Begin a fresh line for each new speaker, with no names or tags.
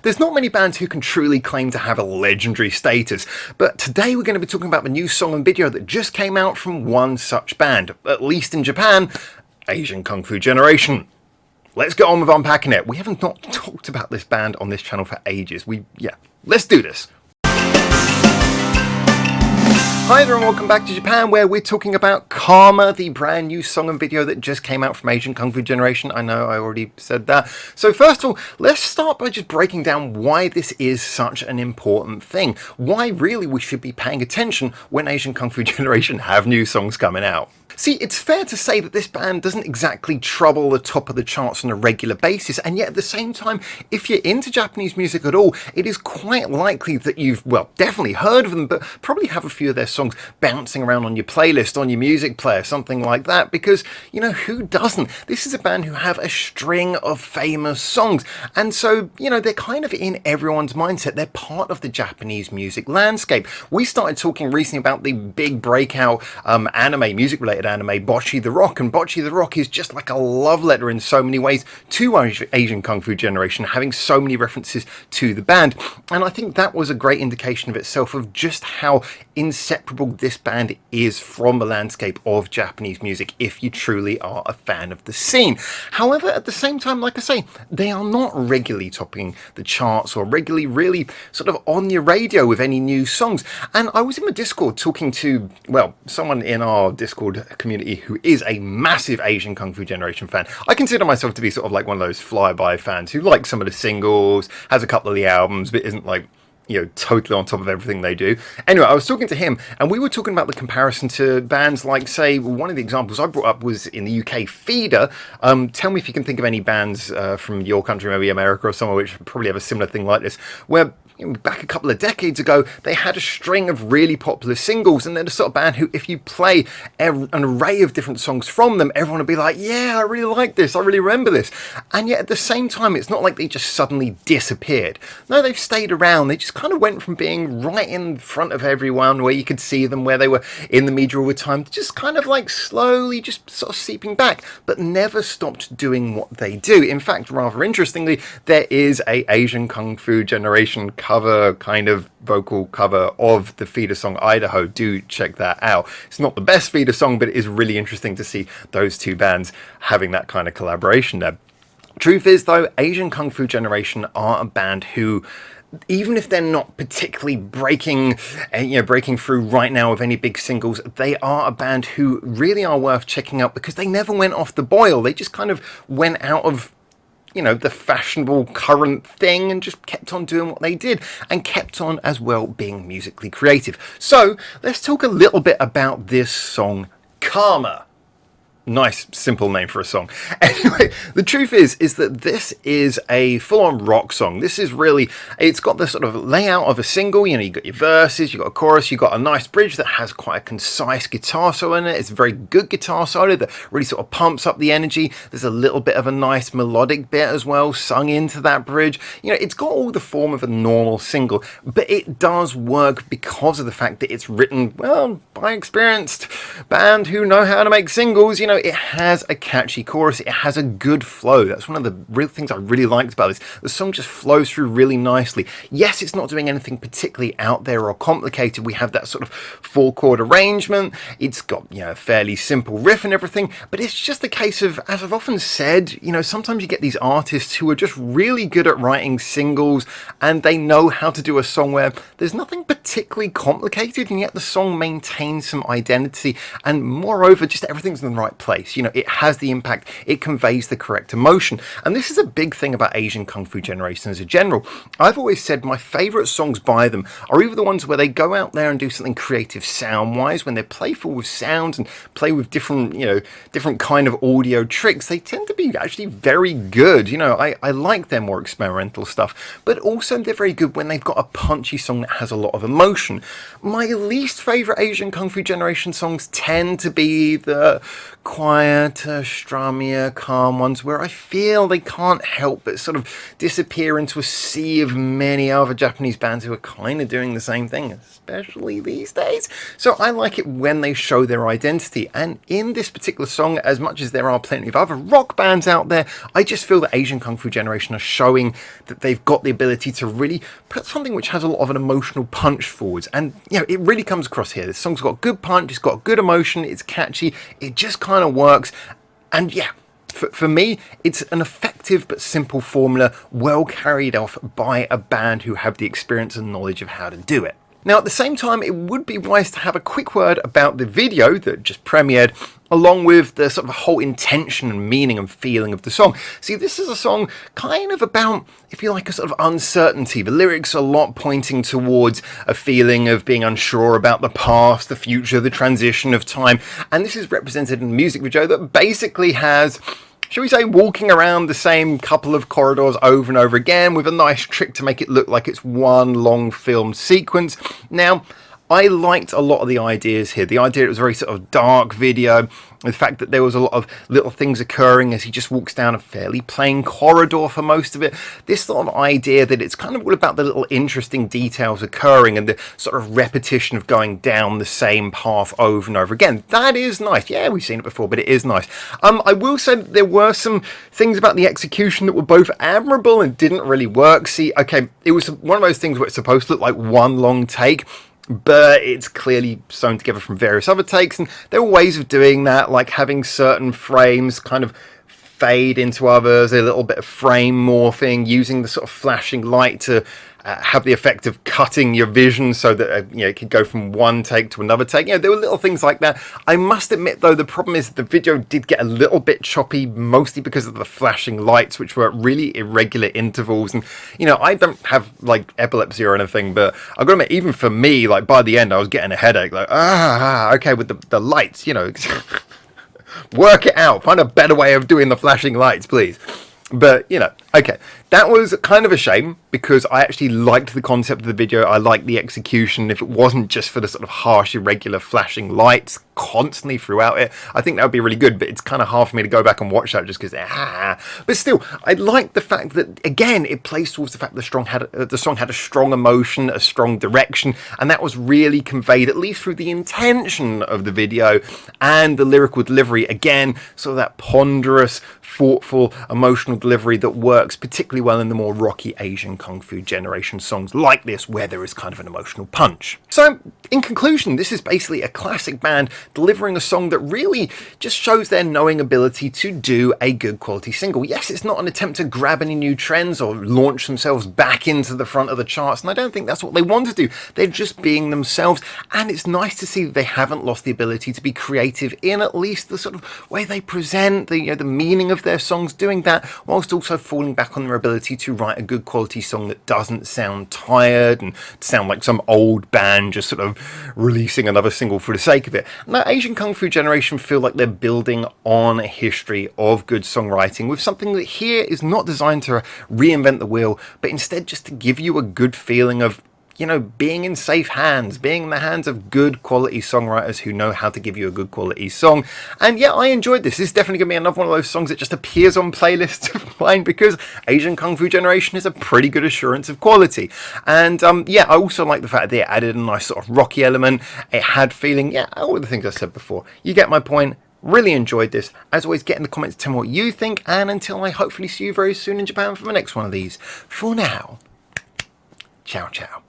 There's not many bands who can truly claim to have a legendary status, but today we're going to be talking about the new song and video that just came out from one such band, at least in Japan, Asian Kung Fu Generation. Let's get on with unpacking it. We haven't not talked about this band on this channel for ages. Let's do this. Hi there and welcome back to Japan, where we're talking about Karma, the brand new song and video that just came out from Asian Kung Fu Generation. I know I already said that. So first of all, let's start by just breaking down why this is such an important thing. Why really we should be paying attention when Asian Kung Fu Generation have new songs coming out. See, it's fair to say that this band doesn't exactly trouble the top of the charts on a regular basis, and yet at the same time, if you're into Japanese music at all, it is quite likely that you've, well, definitely heard of them, but probably have a few of their songs bouncing around on your playlist, on your music player, something like that, because, you know, who doesn't? This is a band who have a string of famous songs, and so, you know, they're kind of in everyone's mindset. They're part of the Japanese music landscape. We started talking recently about the big breakout anime, music-related anime, Bocce the Rock, and Bocce the Rock is just like a love letter in so many ways to Asian Kung Fu Generation, having so many references to the band, and I think that was a great indication of itself of just how inseparable this band is from the landscape of Japanese music if you truly are a fan of the scene. However, at the same time, like I say, they are not regularly topping the charts or regularly really sort of on your radio with any new songs, and I was in the Discord talking to, well, someone in our Discord community who is a massive Asian Kung Fu Generation fan. I consider myself to be sort of like one of those flyby fans who likes some of the singles, has a couple of the albums, but isn't like, you know, totally on top of everything they do. Anyway, I was talking to him and we were talking about the comparison to bands like, say, one of the examples I brought up was in the UK, Feeder. Tell me if you can think of any bands from your country, maybe America or somewhere, which probably have a similar thing like this, where back a couple of decades ago, they had a string of really popular singles, and they're the sort of band who, if you play an array of different songs from them, everyone will be like, yeah, I really like this, I really remember this. And yet at the same time, it's not like they just suddenly disappeared. No, they've stayed around. They just kind of went from being right in front of everyone, where you could see them, where they were in the media all the time, to just kind of like slowly just sort of seeping back, but never stopped doing what they do. In fact, rather interestingly, there is a Asian Kung Fu Generation cover, kind of vocal cover of the Feeder song Idaho. Do check that out. It's not the best Feeder song, but it is really interesting to see those two bands having that kind of collaboration there. Truth is, though, Asian Kung Fu Generation are a band who, even if they're not particularly breaking through right now with any big singles, they are a band who really are worth checking out because they never went off the boil. They just kind of went out of, you know, the fashionable current thing and just kept on doing what they did and kept on as well being musically creative. So let's talk a little bit about this song, Karma. Nice, simple name for a song. Anyway, the truth is that this is a full-on rock song. This is really, it's got the sort of layout of a single. You know, you got your verses, you got a chorus, you got a nice bridge that has quite a concise guitar solo in it. It's a very good guitar solo that really sort of pumps up the energy. There's a little bit of a nice melodic bit as well sung into that bridge. You know, it's got all the form of a normal single, but it does work because of the fact that it's written, well, by an experienced band who know how to make singles. You know, it has a catchy chorus, it has a good flow. That's one of the real things I really liked about this. The song just flows through really nicely. Yes, it's not doing anything particularly out there or complicated. We have that sort of 4-chord arrangement. It's got, you know, a fairly simple riff and everything, but it's just a case of, as I've often said, you know, sometimes you get these artists who are just really good at writing singles and they know how to do a song where there's nothing particularly complicated and yet the song maintains some identity, and moreover, just everything's in the right place. You know, it has the impact, it conveys the correct emotion. And this is a big thing about Asian Kung Fu Generation as a general. I've always said my favourite songs by them are either the ones where they go out there and do something creative sound-wise, when they're playful with sounds and play with different, you know, different kind of audio tricks. They tend to be actually very good. You know, I like their more experimental stuff, but also they're very good when they've got a punchy song that has a lot of emotion. emotion. My least favourite Asian Kung Fu Generation songs tend to be the quieter, strummier, calm ones where I feel they can't help but sort of disappear into a sea of many other Japanese bands who are kind of doing the same thing, especially these days. So I like it when they show their identity, and in this particular song, as much as there are plenty of other rock bands out there, I just feel that Asian Kung Fu Generation are showing that they've got the ability to really put something which has a lot of an emotional punch forwards, and you know, it really comes across here. This song's got good punch, it's got good emotion, it's catchy, it just kind of works, and yeah, for me, it's an effective but simple formula, well carried off by a band who have the experience and knowledge of how to do it. Now, at the same time, it would be wise to have a quick word about the video that just premiered, along with the sort of whole intention and meaning and feeling of the song. See, this is a song kind of about, if you like, a sort of uncertainty. The lyrics are a lot pointing towards a feeling of being unsure about the past, the future, the transition of time. And this is represented in a music video that basically has, shall we say, walking around the same couple of corridors over and over again with a nice trick to make it look like it's one long film sequence. Now, I liked a lot of the ideas here. The idea it was a very sort of dark video. The fact that there was a lot of little things occurring as he just walks down a fairly plain corridor for most of it. This sort of idea that it's kind of all about the little interesting details occurring and the sort of repetition of going down the same path over and over again. That is nice. Yeah, we've seen it before, but it is nice. I will say that there were some things about the execution that were both admirable and didn't really work. See, okay, it was one of those things where it's supposed to look like one long take, but it's clearly sewn together from various other takes, and there were ways of doing that, like having certain frames kind of fade into others, a little bit of frame morphing, using the sort of flashing light to have the effect of cutting your vision so that you know, it could go from one take to another take. You know, there were little things like that. I must admit, though, the problem is the video did get a little bit choppy, mostly because of the flashing lights, which were at really irregular intervals. And you know, I don't have like epilepsy or anything, but I've got to admit, even for me, like by the end, I was getting a headache. Like, okay, with the lights, you know, work it out. Find a better way of doing the flashing lights, please. But, you know, okay, that was kind of a shame because I actually liked the concept of the video. I liked the execution. If it wasn't just for the sort of harsh, irregular flashing lights constantly throughout it, I think that would be really good. But it's kind of hard for me to go back and watch that just because, But still, I like the fact that, again, it plays towards the fact that the song had a strong emotion, a strong direction, and that was really conveyed, at least through the intention of the video and the lyrical delivery. Again, sort of that ponderous, thoughtful, emotional delivery that works particularly well in the more rocky Asian Kung Fu Generation songs like this, where there is kind of an emotional punch. So, in conclusion, this is basically a classic band delivering a song that really just shows their knowing ability to do a good quality single. Yes, it's not an attempt to grab any new trends or launch themselves back into the front of the charts, and I don't think that's what they want to do. They're just being themselves, and it's nice to see that they haven't lost the ability to be creative in at least the sort of way they present, the meaning of their songs, doing that whilst also falling back on their ability to write a good quality song that doesn't sound tired and sound like some old band just sort of releasing another single for the sake of it. Now, Asian Kung Fu Generation feel like they're building on a history of good songwriting with something that here is not designed to reinvent the wheel, but instead just to give you a good feeling of, you know, being in safe hands, being in the hands of good quality songwriters who know how to give you a good quality song. And yeah, I enjoyed this. This is definitely going to be another one of those songs that just appears on playlists of mine because Asian Kung Fu Generation is a pretty good assurance of quality. And yeah, I also like the fact that it added a nice sort of rocky element. It had feeling, yeah, all the things I said before. You get my point. Really enjoyed this. As always, get in the comments to tell me what you think. And until I hopefully see you very soon in Japan for the next one of these. For now, ciao, ciao.